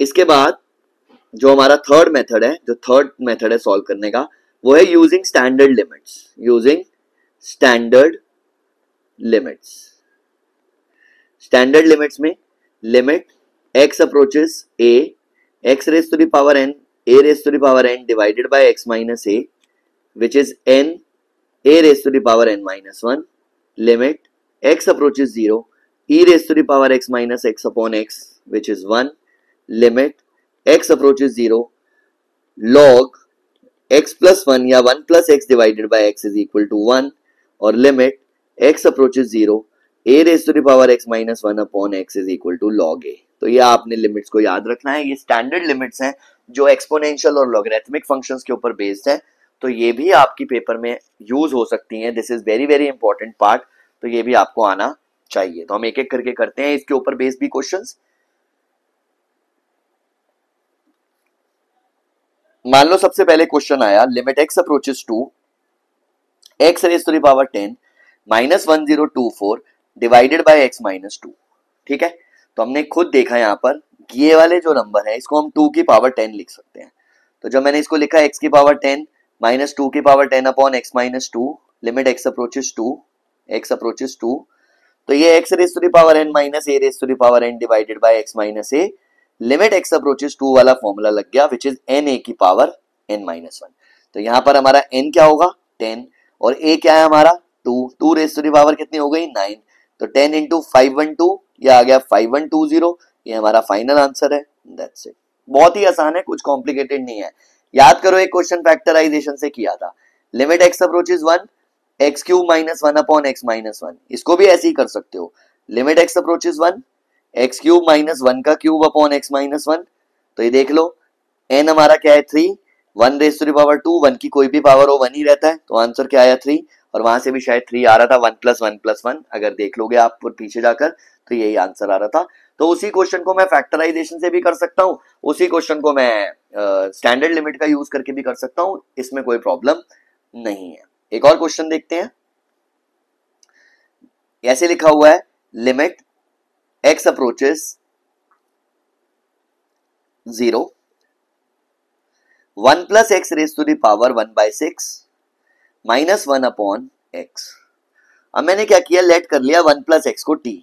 इसके बाद जो हमारा थर्ड मेथड है सॉल्व करने का, वो है using standard limits. Standard limits में limit x approaches a x raise to the power n a raise to the power n divided by x minus a which is n a raise to the power n minus 1, limit x approaches 0 e raise to the power x minus x upon x which is 1, limit x approaches 0 log x plus 1 या 1 plus x divided by x is equal to 1, और limit x approaches 0 a raise to the power x minus 1 upon x is equal to log a। तो ये आपने limits को याद रखना है, ये स्टैंडर्ड लिमिट्स हैं जो एक्सपोनेंशियल और लॉगरिथमिक फंक्शंस के ऊपर बेस्ड है, तो ये भी आपकी पेपर में यूज हो सकती हैं। This is very very important part, तो ये भी आपको आना चाहिए। तो हम एक एक करके करते हैं इसके ऊपर बेस्ड भी क्वेश्चंस। मान लो सबसे पहले क्वेश्चन आया, limit x approaches to x raise to the power 10 minus 1024 divided by x minus 2। ठीक है, तो हमने खुद देखा यहाँ पर ये वाले जो नंबर है इसको हम 2 की पावर 10 लिख सकते हैं। तो जब मैंने इसको लिखा x की पावर 10 माइनस 2 की power 10 upon x minus 2, limit x approaches 2, तो ये x raise to the power n minus a raise to the power n divided by x minus a, limit x approaches 2 वाला formula लग गया which is n a की power n minus 1। तो यहाँ पर हमारा n क्या होगा 10 और a क्या है हमारा 2 रेज टू द पावर कितनी हो गई 9, तो 10 इंटू 512 ये आ गया 5120, ये हमारा फाइनल आंसर है। दैट्स इट, बहुत ही आसान है, कुछ कॉम्प्लिकेटेड नहीं है। याद करो एक क्वेश्चन फैक्टराइजेशन से किया था, limit x approaches 1 x cube minus 1 upon x minus 1, इसको भी ऐसे ही कर सकते हो, limit x approaches 1 x cube minus 1 का क्यूब अपॉन x माइनस 1। तो ये देख लो n हमारा क्या है 3, 1 रेज टू द पावर 2, 1 की कोई भी पावर हो 1 ही रहता है, तो आंसर क्या आया 3, और वहां से भी शायद 3 आ रहा था, 1+1+1, अगर देख लोगे आप पीछे जाकर तो यही आंसर आ रहा था। तो उसी क्वेश्चन को मैं फैक्टराइजेशन से भी कर सकता हूँ, उसी क्वेश्चन को मैं स्टैंडर्ड लिमिट का यूज करके भी कर सकता हूँ, इसमें कोई प्रॉब्लम नहीं है। एक और क्वेश्चन देखते हैं। ऐसे लिखा हुआ है, limit x approaches 0 1 plus x raised to the power 1/6 minus 1 upon x। अब मैंने क्या किया, लेट कर लिया 1 plus x को t,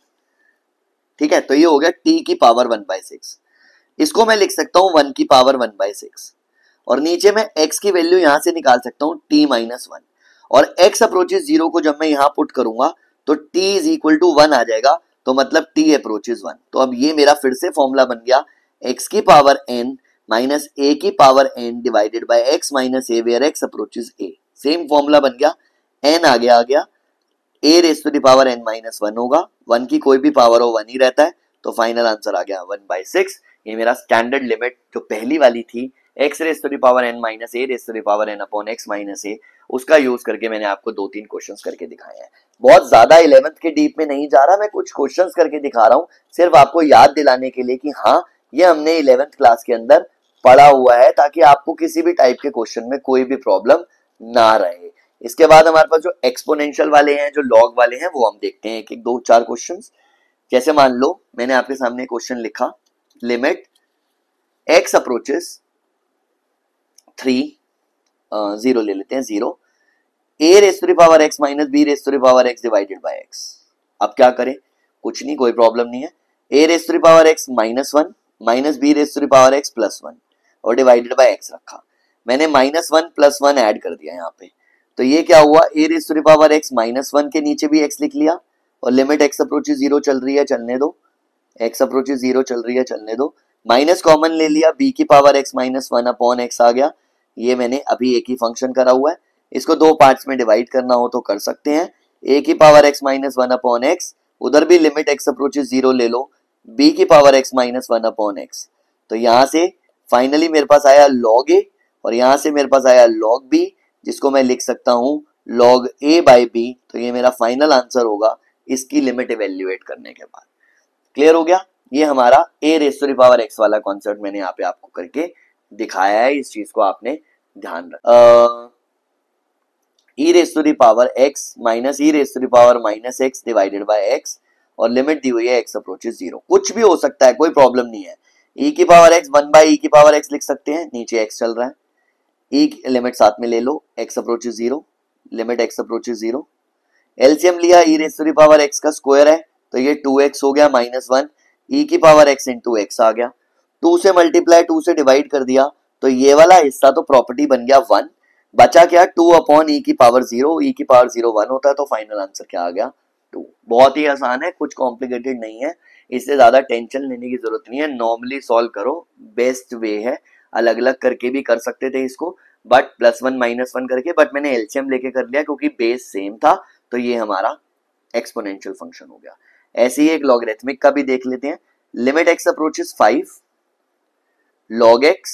ठीक है, तो ये हो गया t की पावर 1/6। इसको मैं लिख सकता हूं 1 की पावर 1/6, और नीचे मैं x की वैल्यू यहां से निकाल सकता हूं t माइनस 1, और x अप्रोचेस 0 को जब मैं यहां पुट करूंगा तो t इज इक्वल टू 1 आ जाएगा, तो मतलब t अप्रोचेस 1। तो अब ये मेरा फिर से फॉर्मूला बन गया, x की पावर n माइनस a की power n divided by x minus a, where x approaches a। Same formula बन गया, n आ गया a raise to the power n minus 1 होगा, 1 की कोई भी पावर हो 1 ही रहता है, तो फाइनल आंसर आ गया 1/6। ये मेरा स्टैंडर्ड लिमिट जो पहली वाली थी, x raise to the power n minus a raise to the power n upon x minus a, उसका यूज करके मैंने आपको 2-3 क्वेश्चंस करके दिखाए हैं। बहुत ज्यादा 11th के डीप में नहीं जा रहा, मैं कुछ क्वेश्चंस करके दिखा रहा हूं, सिर्फ आपको याद दिलाने के लिए कि हाँ ये हमने 11th क्लास के अंदर पढ़ा हुआ है, ताकि आपको किसी भी टाइप के क्वेश्चन में कोई भी प्रॉब्लम ना रहे। इसके बाद हमारे पास जो एक्सपोनेंशियल वाले हैं, जो लॉग वाले हैं, वो हम देखते हैं एक एक 2-4 क्वेश्चंस। जैसे मान लो मैंने आपके सामने क्वेश्चन लिखा, लिमिट x अप्रोचेस 3 0 ले लेते हैं, 0 a raise to the power x minus b raise to the power x divided by x। अब क्या करें, कुछ नहीं, कोई प्रॉब्लम नहीं है। a raise to the power x minus 1 minus b raise to the power x plus 1 और divided by x रखा। मैंने माइनस 1 प्लस 1 ऐड कर दिया यहाँ पे, तो ये क्या हुआ, a raise to the power x minus 1 के नीचे भी x लिख लिया, और लिमिट x अप्रोचेस 0 चल रही है, चलने दो, x अप्रोचेस 0 चल रही है, चलने दो। माइनस कॉमन ले लिया, b की power x minus 1 upon x आ गया। ये मैंने अभी एक ही फंक्शन करा हुआ है, इसको 2 पार्ट्स में डिवाइड करना हो तो कर सकते हैं। a की power x minus 1 upon x, उधर भी लिमिट x अप्रोचेस 0 ले लो, b की power x minus 1 upon x। तो यहां से फाइनली मेरे पास आया log a, और यहां से मेरे पास आया log b, जिसको मैं लिख सकता हूं log a बाई b। तो ये मेरा फाइनल आंसर होगा इसकी लिमिट इवेल्युएट करने के बाद। क्लियर हो गया, ये हमारा a raise to the power x वाला कॉन्सेप्ट मैंने यहाँ पे आपको करके दिखाया है, इस चीज को आपने ध्यान रखना। e raise to the power x minus e raise to the power minus x divided by x, और लिमिट दी हुई है x अप्रोचेस 0। कुछ भी हो सकता है, कोई प्रॉब्लम नहीं है। e की पावर x 1 बाई e की पावर x लिख सकते हैं, नीचे x चल रहा है, e की लिमिट साथ में ले लो, x approaches 0, limit x approaches 0। LCM लिया, e raise to the power x का स्क्वायर है, तो ये 2x हो गया माइनस 1, e की पावर x इंटू x आ गया, 2 से मल्टीप्लाई 2 से डिवाइड कर दिया, तो ये वाला हिस्सा तो प्रॉपर्टी बन गया 1, बचा क्या 2 अपॉन e की पावर 0, e की पावर 0 1 होता है, तो फाइनल आंसर क्या आ गया 2। बहुत ही आसान है, कुछ कॉम्प्लिकेटेड नहीं है, इससे ज्यादा टेंशन लेने की जरूरत नहीं है, नॉर्मली सॉल्व करो, बेस्ट वे है। अलग अलग करके भी कर सकते थे इसको, बट +1 -1 करके, बट मैंने एलसीएम लेके कर लिया क्योंकि बेस सेम था, तो ये हमारा एक्सपोनेंशियल फंक्शन हो गया। ऐसे ही एक लॉगरिथमिक का भी देख लेते हैं, limit x approaches 5 log x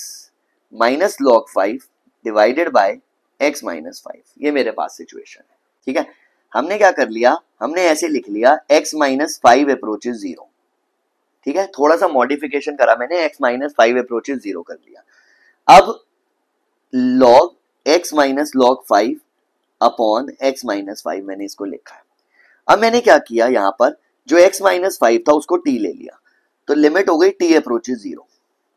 minus log 5 divided by x minus 5। ये मेरे पास सिचुएशन है, ठीक है। हमने क्या कर लिया, हमने ऐसे लिख लिया x माइनस 5 अप्रोचेस 0, ठीक है, थोड़ा सा मॉडिफिकेशन करा मैंने, x माइनस 5 अप्रोचेस 0 कर लिया। अब log x minus log 5 upon x minus 5 मैंने इसको लिखा है। अब मैंने क्या किया, यहां पर जो x माइनस 5 था उसको t ले लिया, तो लिमिट हो गई t अप्रोचेस 0।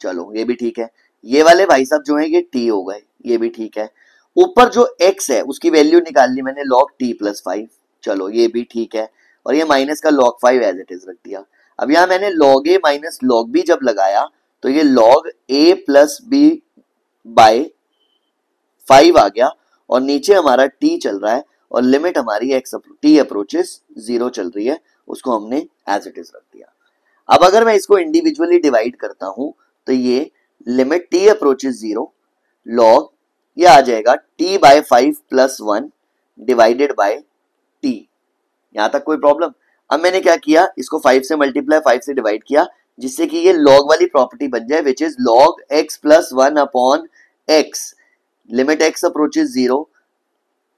चलो ये भी ठीक है, ये वाले भाई साहब जो है ये t हो गए, ये भी ठीक है। ऊपर जो x है उसकी वैल्यू निकाल ली मैंने log t प्लस 5, चलो ये भी ठीक है, और ये माइनस का log 5 एज इट इज रख दिया। अब यहां मैंने log a minus log b जब लगाया, तो ये log a plus b by 5 आ गया, और नीचे हमारा t चल रहा है, और लिमिट हमारी t अप्रोचेस 0 चल रही है, उसको हमने एज इट इज रख दिया। अब अगर मैं इसको इंडिविजुअली डिवाइड करता हूं, तो ये लिमिट t अप्रोचेस 0 log, ये आ जाएगा t by 5 plus 1 divided by t। यहां तक कोई प्रॉब्लम। अब मैंने क्या किया, इसको 5 से मल्टीप्लाई 5 से डिवाइड किया, जिससे कि ये log वाली प्रॉपर्टी बन जाए, which is log x plus 1 upon x। Limit x approaches 0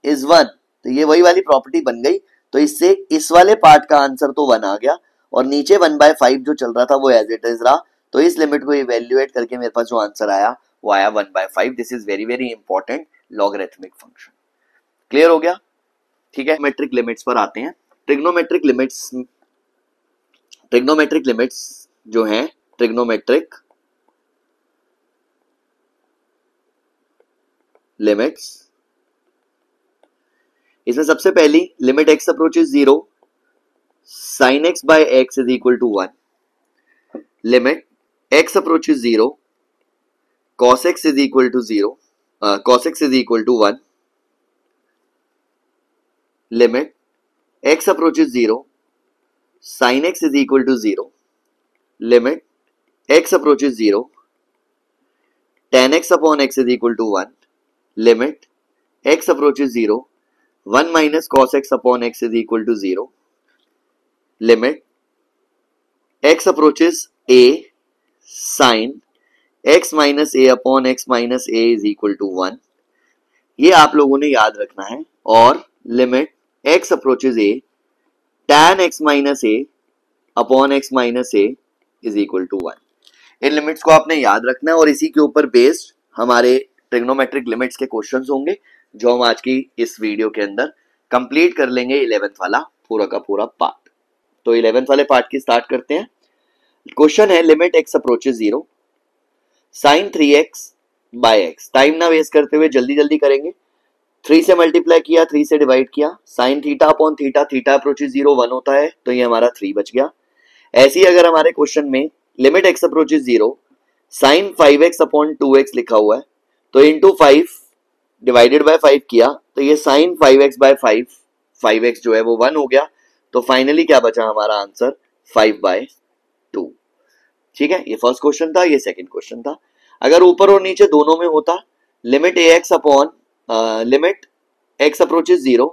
is 1, तो ये वही वाली प्रॉपर्टी बन गई। तो इससे इस वाले पार्ट का आंसर तो 1 आ गया और नीचे 1/5 जो चल रहा था वो एज इट इज रहा। तो इस लिमिट को इवेल्युएट करके मेरे पास जो आंसर आया वो आया 1/5। This is very very important logarithmic function. Clear हो गया? ठीक है, मेट्रिक लिमिट्स पर आते हैं। ट्रिग्नोमेट्रिक लिमिट्स जो हैं, ट्रिग्नोमेट्रिक लिमिट्स, इसमें सबसे पहली limit x approaches 0 sin x by x is equal to 1, limit x approaches 0 cos x is equal to 0, cos x is equal to 1, limit x approaches 0 sin x is equal to 0, limit x approaches 0 tan x upon x is equal to 1, limit x approaches 0 1 minus cos x upon x is equal to 0, limit x approaches a sin x minus a upon x minus a is equal to 1, ये आप लोगों ने याद रखना है। और limit x approaches a tan x minus a upon x minus a is equal to 1। In limits को आपने याद रखना है और इसी के ऊपर बेस्ड हमारे ट्रिग्नोमेट्रिक लिमिट्स के क्वेश्चंस होंगे जो हम आज की इस वीडियो के अंदर कंप्लीट कर लेंगे 11th वाला पूरा का पूरा पार्ट। तो 11th वाले पार्ट की स्टार्ट करते हैं। क्वेश्चन है limit x approaches 0 sin 3x by x। Time ना वेस्ट करते हुए जल्दी जल्दी करेंगे। 3 से मल्टीप्लाई किया, 3 से डिवाइड किया, sin theta upon theta, theta approaches 0 1 होता है तो ये हमारा 3 बच गया। ऐसे ही अगर हमारे क्वेश्चन में limit x approaches 0 sin 5x upon 2x लिखा हुआ है तो इंटू 5 डिवाइडेड बाय 5 किया तो ये sin 5x बाय 5, 5x जो है वो 1 हो गया। तो फाइनली क्या बचा हमारा आंसर 5/2। ठीक है, ये फर्स्ट क्वेश्चन था, ये सेकंड क्वेश्चन था। अगर ऊपर और नीचे दोनों में होता limit ax upon limit x approaches 0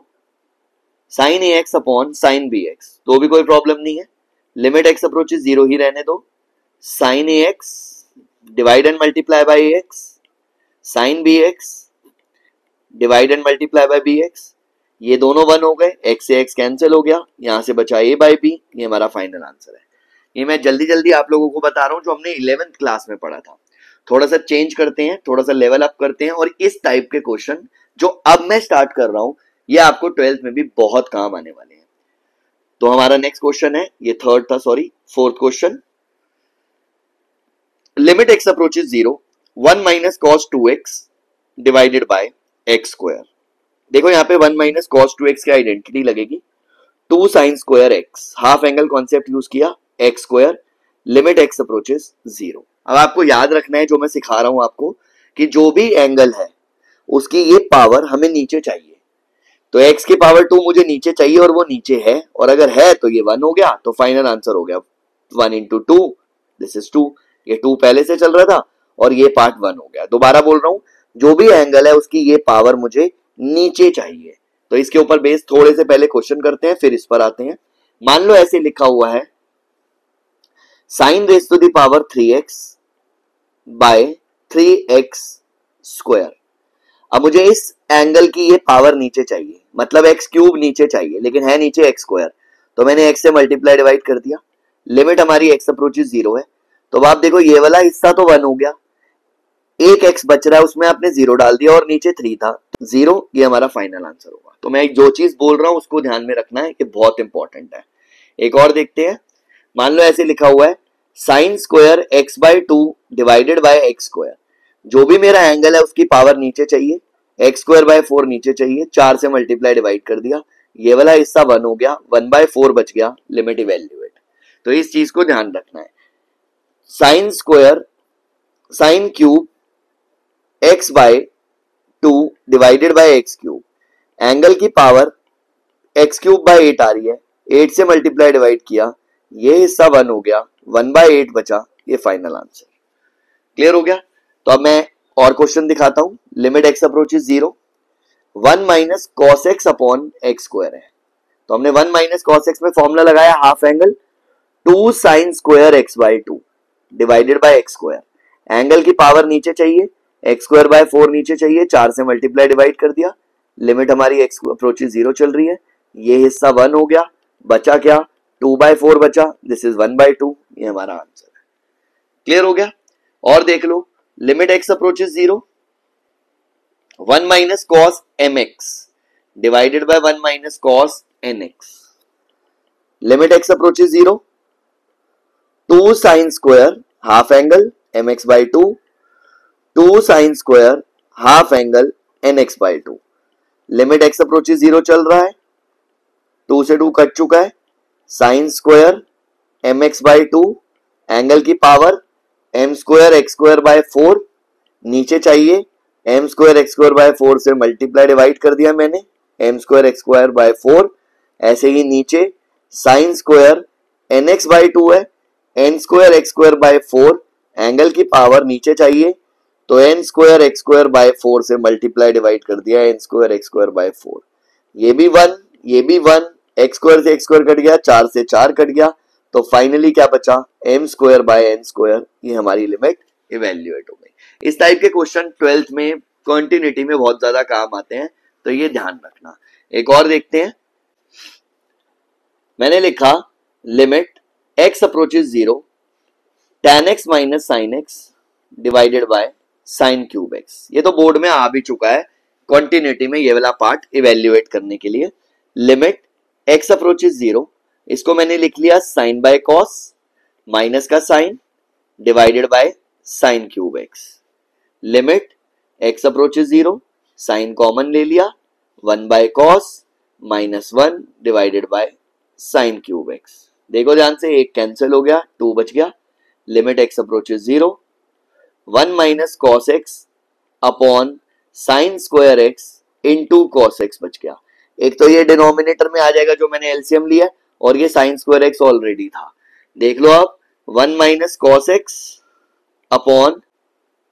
sin ax upon sin bx तो भी कोई प्रॉब्लम नहीं है। लिमिट x अप्रोचेस 0 ही रहने दो, sin ax divide and multiply by ax sin bx divide and multiply by bx, ये दोनों 1 हो गए, x से x कैंसिल हो गया, यहां से बचा a बाय b। ये हमारा फाइनल आंसर है। ये मैं जल्दी जल्दी आप लोगों को बता रहा हूं जो हमने 11th क्लास में पढ़ा था। थोड़ा सा चेंज करते हैं, थोड़ा सा लेवल अप करते हैं और इस टाइप के क्वेश्चन जो अब मैं स्टार्ट कर रहा हूं ये आपको 12th में भी बहुत काम आने वाले हैं। तो हमारा नेक्स्ट क्वेश्चन है, ये थर्ड था, sorry fourth question. Limit x approaches 0 1 minus cos 2x divided by x square. देखो यहाँ पे 1 माइनस cos 2x की आइडेंटिटी लगेगी, 2 sin square x, half angle concept use किया, x square, limit x approaches 0। अब आपको याद रखना है जो मैं सिखा रहा हूं आपको कि जो भी एंगल है उसकी ये पावर हमें नीचे चाहिए। तो x की पावर 2 मुझे नीचे चाहिए और वो नीचे है, और अगर है तो ये 1 हो गया। तो फाइनल आंसर हो गया 1 into 2, दिस इज 2। ये 2 पहले से चल रहा था और ये पार्ट 1 हो गया। दोबारा बोल रहा हूं, जो भी एंगल है उसकी ये पावर मुझे नीचे चाहिए। तो इसके ऊपर बेस थोड़े से पहले क्वेश्चन करते हैं फिर इस पर आते हैं। मान लो ऐसे लिखा हुआ है sin raise to the power 3x by 3x square. अब मुझे इस एंगल की ये पावर नीचे चाहिए, मतलब x क्यूब नीचे चाहिए, लेकिन है नीचे x स्क्वायर। तो मैंने x से मल्टीप्लाई डिवाइड कर दिया। लिमिट हमारी x अप्रोचेस 0 है। तो आप देखो ये वाला हिस्सा तो 1 हो गया, एक x बच रहा है उसमें आपने 0 डाल दिया और नीचे 3 था, 0। ये हमारा फाइनल आंसर होगा। तो मैं जो चीज बोल रहा हूं उसको ध्यान में रखना है, ये बहुत इंपॉर्टेंट है। एक और देखते हैं। मान लो ऐसे लिखा हुआ है sin square x by 2 divided by x square. जो भी मेरा एंगल है उसकी पावर नीचे चाहिए, x स्क्वायर बाय 4 नीचे चाहिए, 4 से मल्टीप्लाई डिवाइड कर दिया, ये वाला हिस्सा 1 हो गया, 1/4 बच गया, लिमिट इवैल्यूएट। तो इस चीज को ध्यान रखना है। sin square sin cube x by 2 divided by x cube, angle की पावर x क्यूब बाय 8 आ रही है, 8 से मल्टीप्लाई डिवाइड किया, ये हिस्सा 1 हो गया, 1/8 बचा, ये फाइनल आंसर। क्लियर हो गया? तो अब मैं और क्वेश्चन दिखाता हूं। Limit x approaches 0 1 minus cos x upon x square है। तो हमने 1 माइनस cos x में फॉर्मूला लगाया half angle 2 sin square x by 2 divided by x square. Angle की पावर नीचे चाहिए, x स्क्वायर बाय 4 नीचे चाहिए, 4 से मल्टीप्लाई डिवाइड कर दिया, लिमिट हमारी x अप्रोचेस 0 चल रही है, ये हिस्सा 1 हो गया, बचा क्या 2/4 बचा, दिस इज 1/2, ये हमारा आंसर है। क्लियर हो गया। और देख लो limit x approaches 0, 1 minus cos mx divided by 1 minus cos nx, limit x approaches 0, 2 sine square half angle mx/2, 2 sine square half angle nx/2, limit x approaches 0 चल रहा है, 2 से 2 कट चुका है, साइन स्क्वायर mx/2, एंगल की power m square x square by 4, नीचे चाहिए m square x square by 4 से मल्टीप्लाई डिवाइड कर दिया मैंने, m square x square by 4, ऐसे ही नीचे साइन स्क्वायर nx/2 है, n square x square by 4, angle की पावर नीचे चाहिए तो n square x square by 4 से मल्टीप्लाई डिवाइड कर दिया, n square x square by 4, ये भी 1, ये भी 1, x स्क्वायर से x स्क्वायर कट गया, 4 से 4 कट गया, तो फाइनली क्या बचा m square by n square, ये हमारी लिमिट इवेल्युएट हो गई। इस टाइप के क्वेश्चन 12th में कंटिन्यूटी में बहुत ज्यादा काम आते हैं, तो ये ध्यान रखना। एक और देखते हैं, मैंने लिखा limit x approaches 0, tan x minus sine x divided by sine cube x, ये तो बोर्ड में आ भी चुका है कंटिन्यूटी में, ये वाला पार्ट इवेल्युएट करने के लिए। लिमिट x अप्रोचेस 0, इसको मैंने लिख लिया साइन बाय कॉस, माइनस का sine divided by sine cube x, limit x approaches 0, sine common ले लिया, 1 by cos minus 1 divided by sine cube x, देखो ध्यान से, एक कैंसिल हो गया, 2 बच गया, limit x approaches 0, 1 minus cos x upon sine square x into cos x बच गया। एक तो ये डिनोमिनेटर में आ जाएगा जो मैंने एलसीएम लिया, और ये साइन स्क्वायर x ऑलरेडी था, देख लो आप, 1 minus cos x upon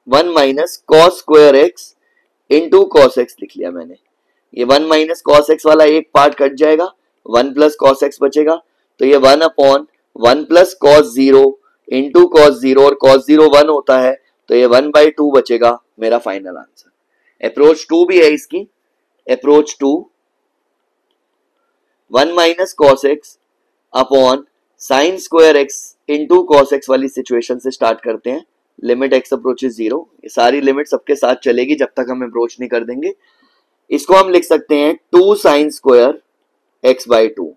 1 minus cos square x into cos x लिख लिया मैंने, ये 1 माइनस कॉस x वाला एक पार्ट कट जाएगा, 1 प्लस कॉस x बचेगा, तो ये 1 upon 1 plus cos 0 into cos 0, और कॉस 0 1 होता है, तो ये 1/2 बचेगा मेरा फाइनल आंसर। अप्रोच 2 भी है इसकी, approach 2, 1 minus cos x upon sine square x into cos x वाली सिचुएशन से स्टार्ट करते हैं, लिमिट x अप्रोचेस 0, ये सारी लिमिट सबके साथ चलेगी जब तक हम अप्रोच नहीं कर देंगे। इसको हम लिख सकते हैं 2 साइन स्क्वायर x/2,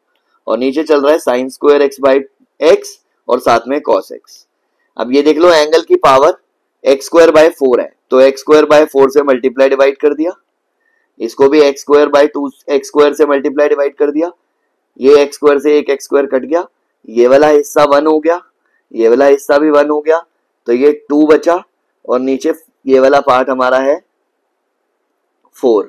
और नीचे चल रहा है साइन स्क्वायर x/x और साथ में cos x। अब ये देख लो एंगल की पावर x स्क्वायर बाय 4 है, तो x स्क्वायर बाय 4 से मल्टीप्लाई डिवाइड कर दिया, इसको भी x square by 2 x square से मल्टीप्लाई डिवाइड कर दिया, ये x स्क्वायर से एक x स्क्वायर कट गया, ये वाला हिस्सा 1 हो गया, ये वाला हिस्सा भी 1 हो गया, तो ये 2 बचा, और नीचे ये वाला पार्ट हमारा है 4,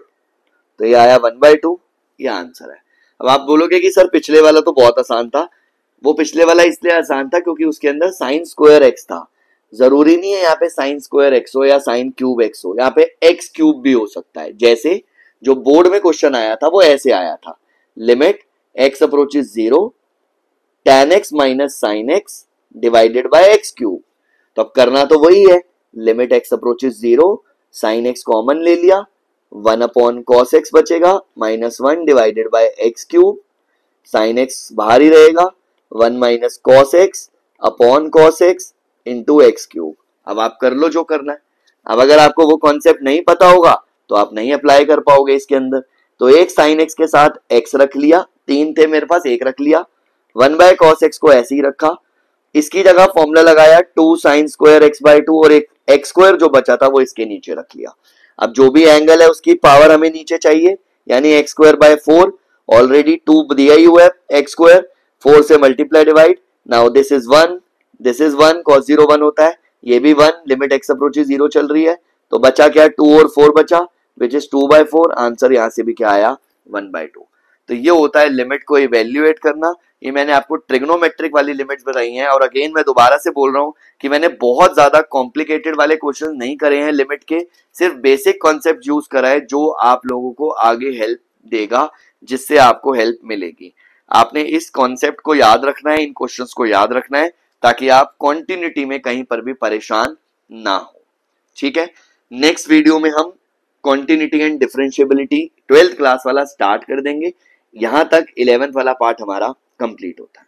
तो ये आया 1/2, ये आंसर है। अब आप बोलोगे कि सर पिछले वाला तो बहुत आसान था, वो पिछले वाला इसलिए आसान था क्योंकि उसके अंदर साइन स्क्वायर x था, जरूरी नहीं है यहाँ पे साइन स्क्वायर x हो या साइन क्यूब x हो, यहाँ पे x क्यूब भी हो सकता है, जैसे जो बोर्ड में क्वेश्चन आया था वो ऐसे आया था, limit x approaches 0, tan x minus sine x divided by x cube, तो अब करना तो वही है, limit x approaches 0, sine x common ले लिया, 1 अपॉन कॉस x बचेगा, minus 1 divided by x cube, sine x बाहर ही रहेगा, 1 minus cos x upon cos x into x cube. अब आप कर लो जो करना है। अब अगर आपको वो कॉन्सेप्ट नहीं पता होगा तो आप नहीं अप्लाई कर पाओगे इसके अंदर, तो एक साइन x के साथ x रख लिया, 3 थे मेरे पास, एक रख लिया, 1 बाय कॉस x को ऐसे ही रखा, इसकी जगह फॉर्मूला लगाया 2 साइन स्क्वायर x/2, और एक x स्क्वायर जो बचा था वो इसके नीचे रख लिया। अब जो भी एंगल है उसकी पावर हमें नीचे चाहिए, यानी x स्क्वायर बाय 4, ऑलरेडी 2 दिया ही हुआ है, x स्क्वायर 4 से multiply divide, now this is 1, this is 1, cos 0 1 होता है, ये भी 1, लिमिट x अप्रोचेस 0 चल रही है, तो बचा क्या 2 और 4 बचा, विच इज 2/4, आंसर यहां से भी क्या आया 1/2। तो ये होता है लिमिट को इवेल्युएट करना। ये मैंने आपको ट्रिग्नोमेट्रिक वाली लिमिट्स बताई हैं, और अगेन मैं दोबारा से बोल रहा हूं कि मैंने बहुत ज्यादा कॉम्प्लिकेटेड वाले क्वेश्चन नहीं करे हैं लिमिट के, सिर्फ बेसिक कॉन्सेप्ट यूज करा है जो आप लोगों को आगे हेल्प देगा, जिससे आपको हेल्प मिलेगी। आपने इस कॉन्सेप्ट को याद रखना है, इन क्वेश्चंस को याद रखना है, ताकि आप कॉन्टिन्यूटी में कहीं पर भी परेशान ना हो। ठीक है, नेक्स्ट वीडियो में हम continuity and differentiability 12th class वाला स्टार्ट कर देंगे। यहां तक 11th वाला पार्ट हमारा कंप्लीट होता है।